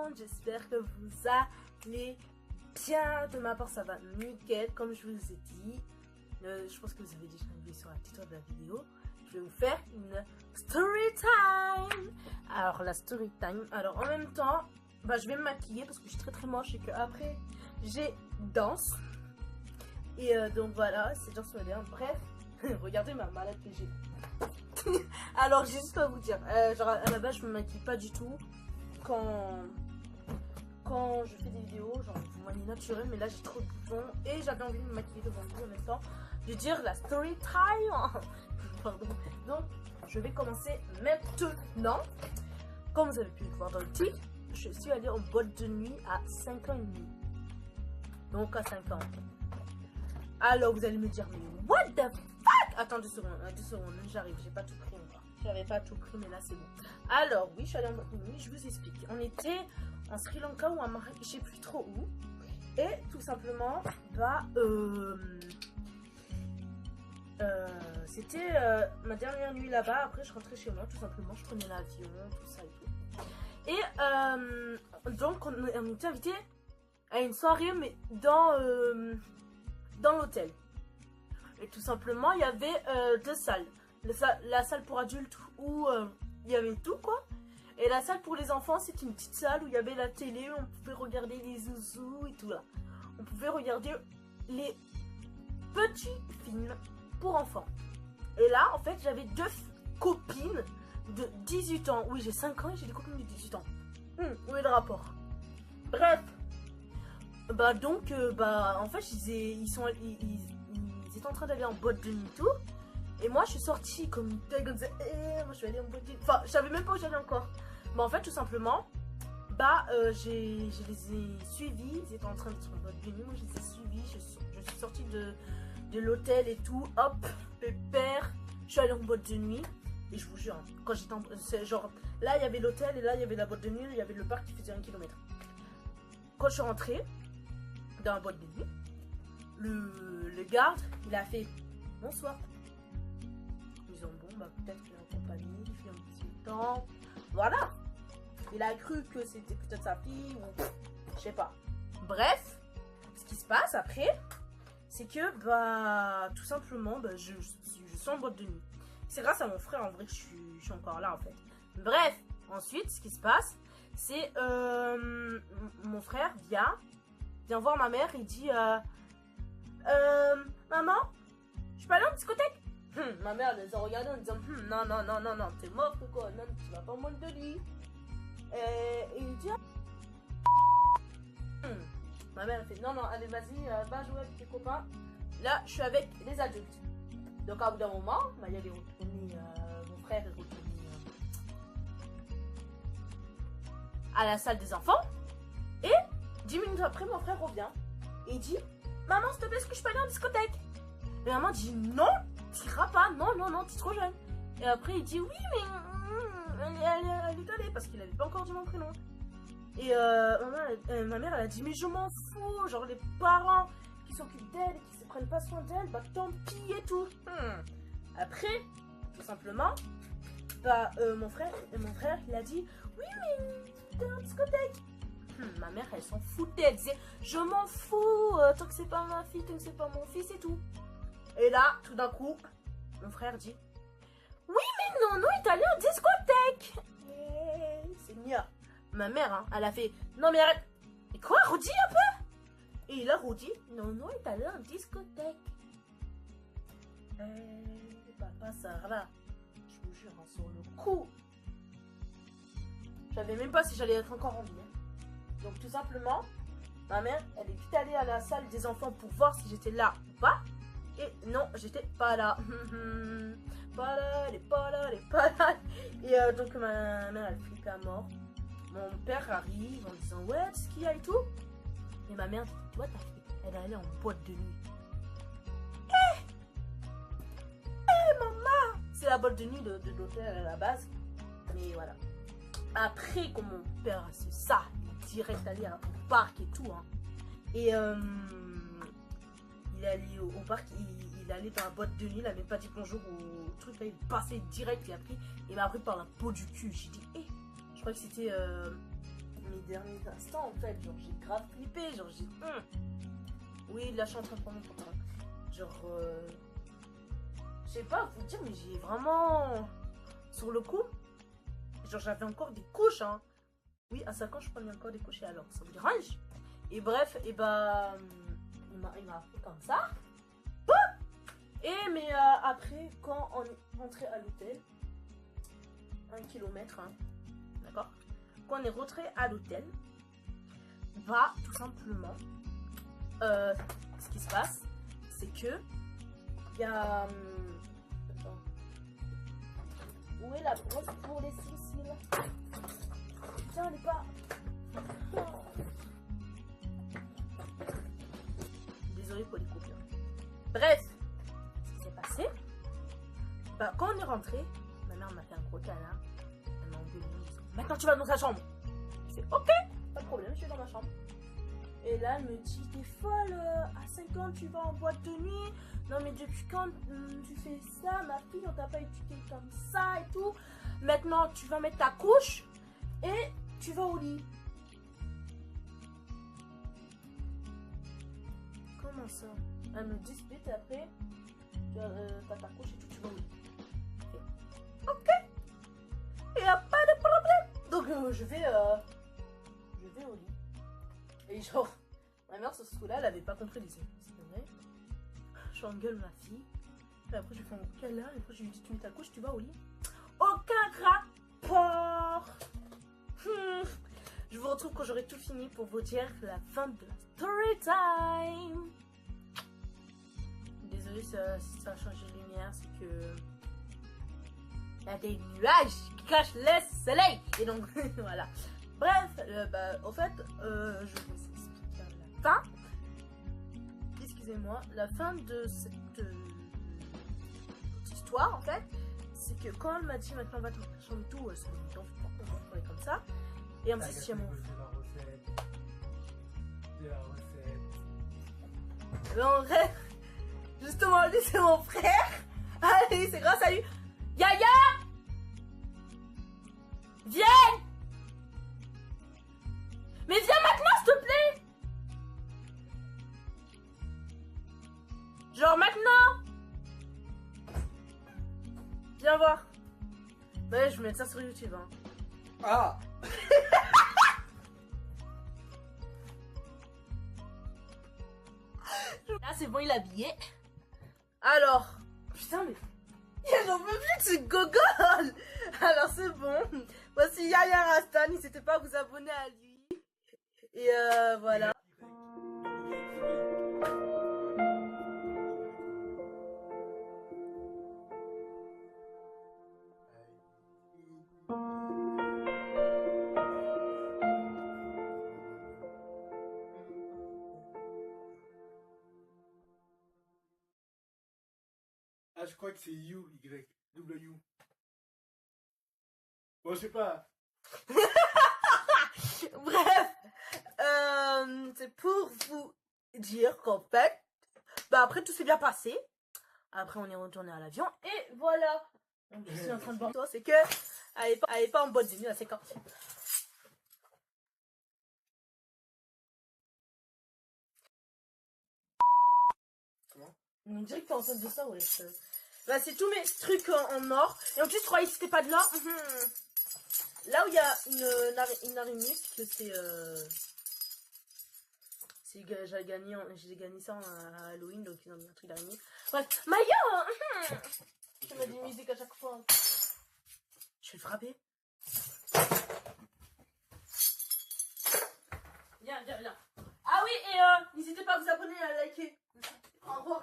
monde, j'espère que vous allez bien. De ma part ça va nickel, comme je vous ai dit. Je pense que vous avez déjà vu sur la titre de la vidéo. Je vais vous faire une story time. Alors la story time, alors en même temps, je vais me maquiller parce que je suis très moche et que après j'ai danse. Et donc voilà, c'est danse moderne. Bref, regardez ma malade que j'ai. Alors j'ai juste à vous dire, genre à la base je me maquille pas du tout quand je fais des vidéos, genre je me maquille naturel, mais là j'ai trop de boutons et j'avais envie de me maquiller devant vous en même temps, de dire la story time. Pardon. Donc je vais commencer maintenant. Comme vous avez pu le voir dans le titre, je suis allée en boîte de nuit à 5 ans et demi. Donc à 5 ans. Alors vous allez me dire, mais what the fuck? Attends 2 secondes, j'arrive, j'ai pas tout pris encore. J'avais pas tout pris, mais là c'est bon. Alors oui, je suis allée en boîte de nuit, je vous explique. On était en Sri Lanka ou en Maroc, je sais plus trop où. Et tout simplement, c'était ma dernière nuit là-bas. Après je rentrais chez moi, tout simplement, je prenais l'avion, tout ça et tout. Et donc on était invité à une soirée, mais dans l'hôtel. Et tout simplement, il y avait 2 salles. La salle pour adultes où il y avait tout quoi. Et la salle pour les enfants, c'est une petite salle où il y avait la télé, où on pouvait regarder les zouzous et tout là. On pouvait regarder les petits films pour enfants. Et là, en fait, j'avais 2 copines de 18 ans. Oui, j'ai 5 ans et j'ai des copines de 18 ans. Où est le rapport? Bref. Donc, en fait, ils étaient en train d'aller en boîte de nuit tout. Et moi, je suis sortie comme une telle, comme ça. Moi, je suis allée en boîte de nuit. Enfin, je savais même pas où j'allais encore. En fait, tout simplement, je les ai suivis. Ils étaient en train d'être en boîte de nuit. Moi, je les ai suivis. Je suis sortie de l'hôtel et tout. Hop, pépère. Je suis allée en boîte de nuit. Et je vous jure, quand j'étais c'est genre, là, il y avait l'hôtel et là, il y avait la boîte de nuit. Il y avait le parc qui faisait 1 kilomètre. Quand je suis rentrée dans la boîte de nuit, le garde, il a fait bonsoir. Ils disant bon, peut-être qu'il est en compagnie, il fait un petit temps. Voilà. Il a cru que c'était peut-être sa fille ou je sais pas. Bref, ce qui se passe après, c'est que tout simplement, je suis en boîte de nuit. C'est grâce à mon frère en vrai que je suis encore là en fait. Bref, ensuite, ce qui se passe, c'est mon frère vient voir ma mère et dit maman, je peux aller en discothèque? Ma mère les a regardés en disant non, t'es mort ou quoi? Non, tu vas pas en boîte de nuit. Et il dit ma mère elle fait non, allez vas-y, va jouer avec tes copains. Là, je suis avec les adultes. Donc à bout d'un moment, il y avait retourné, mon frère est retourné à la salle des enfants. Et 10 minutes après, mon frère revient et il dit maman, s'il te plaît, est-ce que je peux aller en discothèque? Et maman dit non, t'iras pas, non, t'es trop jeune. Et après il dit oui, mais elle est allée parce qu'il avait pas encore dit mon prénom. Et ma mère elle a dit mais je m'en fous, genre les parents qui s'occupent d'elle et qui se prennent pas soin d'elle, tant pis et tout. Après, tout simplement, mon frère il a dit oui, mais t'es en discothèque. Ma mère elle s'en foutait, elle disait je m'en fous, tant que c'est pas ma fille, tant que c'est pas mon fils et tout. Et là, tout d'un coup, mon frère dit oui, mais non, il est allé en discothèque. Seigneur. Ma mère, elle a fait non, mais arrête. Et quoi, redis un peu. Et il a redit non, il est allé en discothèque. Papa, ça va. Je vous jure, sur le coup, je savais même pas si j'allais être encore en vie. Donc, tout simplement, ma mère, elle est vite allée à la salle des enfants pour voir si j'étais là ou pas. Et non, j'étais pas là. Pas là, elle est pas là. Et donc ma mère elle flippe à mort. Mon père arrive en disant ouais, ce qu'il y a et tout. Et ma mère dit toi t'as fait, elle est allée en boîte de nuit. Maman, c'est la boîte de nuit de l'hôtel à la base. Mais voilà. Après quand mon père a su ça, il est direct allé au parc et tout. Et il est allé au parc, il est allé dans la boîte de nuit, il n'avait pas dit bonjour au truc, là, il passait direct, il m'a pris par la peau du cul. J'ai dit, je crois que c'était mes derniers instants en fait. Genre, j'ai grave flippé. Genre, j'ai. Oui, là, je suis en train de prendre mon pantalon. Genre, je sais pas vous dire, mais j'ai vraiment. Sur le coup, genre, j'avais encore des couches, hein. Oui, à 5 ans, je prenais encore des couches, et alors, ça vous dérange? Et bref, et bah. Il m'a appris comme ça. Et mais après, quand on est rentré à l'hôtel, 1 kilomètre, hein, d'accord? Quand on est rentré à l'hôtel, bah, tout simplement, ce qui se passe, c'est que il y a. Attends. Où est la brosse pour les sourcils? Putain, elle est pas. Désolée pour les coupures. Bref, ce qui s'est passé, bah, quand on est rentré, ma mère m'a fait un gros câlin. Elle m'a engueulé en disant, maintenant tu vas dans ta chambre. Je fais ok, pas de problème, je suis dans ma chambre. Et là, elle me dit, t'es folle, à 5 ans tu vas en boîte de nuit. Non mais depuis quand tu fais ça, ma fille, on t'a pas éduqué comme ça et tout. Maintenant tu vas mettre ta couche et tu vas au lit. Comment ça? Elle me dispute et après, t'as ta couche et tout, tu vas au lit. Ok, il n'y a pas de problème. Donc je vais au lit. Et genre, ma mère sur ce coup-là, elle avait pas compris les signes. C'est vrai. J'engueule ma fille. Et après, je fais un câlin. Et après, je lui dis, tu mets ta couche, tu vas au lit. Aucun rapport. Je vous retrouve quand j'aurai tout fini pour vous dire la fin de la story time. Désolée si ça a changé de lumière, c'est que il y a des nuages qui cachent le soleil. Et donc, voilà. Bref, bah, au fait, je vais vous expliquer la fin. Excusez-moi, la fin de cette histoire, en fait, c'est que quand elle m'a dit maintenant va dans ta chambre et tout, ça me gonfle pas, on va parler comme ça. Et en plus, si mon. De la recette. Mais en vrai, justement, lui, c'est mon frère. Allez, c'est grâce à lui. Yaya! Viens! Mais viens maintenant, s'il te plaît! Genre maintenant! Viens voir. Ouais, je vais mettre ça sur YouTube. Hein. Ah! Là, c'est bon, il est habillé. Alors, putain, mais j'en peux plus de ce gogol. Alors, c'est bon. Voici Yaya Rasta. N'hésitez pas à vous abonner à lui. Et voilà. Ah, je crois que c'est U, Y, W. Bon, je sais pas. Bref, c'est pour vous dire qu'en fait, bah après tout s'est bien passé. Après on est retourné à l'avion et voilà. Donc je suis en train de voir toi, c'est que elle est pas en boîte de nuit à 5 ans. Comment? On dirait que t'es enceinte de ça, ouais. Bah c'est tous mes trucs en or. Et en plus je croyais que c'était pas de l'or. Là où il y a une araignée, que j'ai gagné ça à Halloween, donc ils ont mis un truc d'araignée. Bref, Maya! Tu m'as dit musique à chaque fois. Je vais le frapper. Viens. Ah oui, et n'hésitez pas à vous abonner et à liker. Au revoir.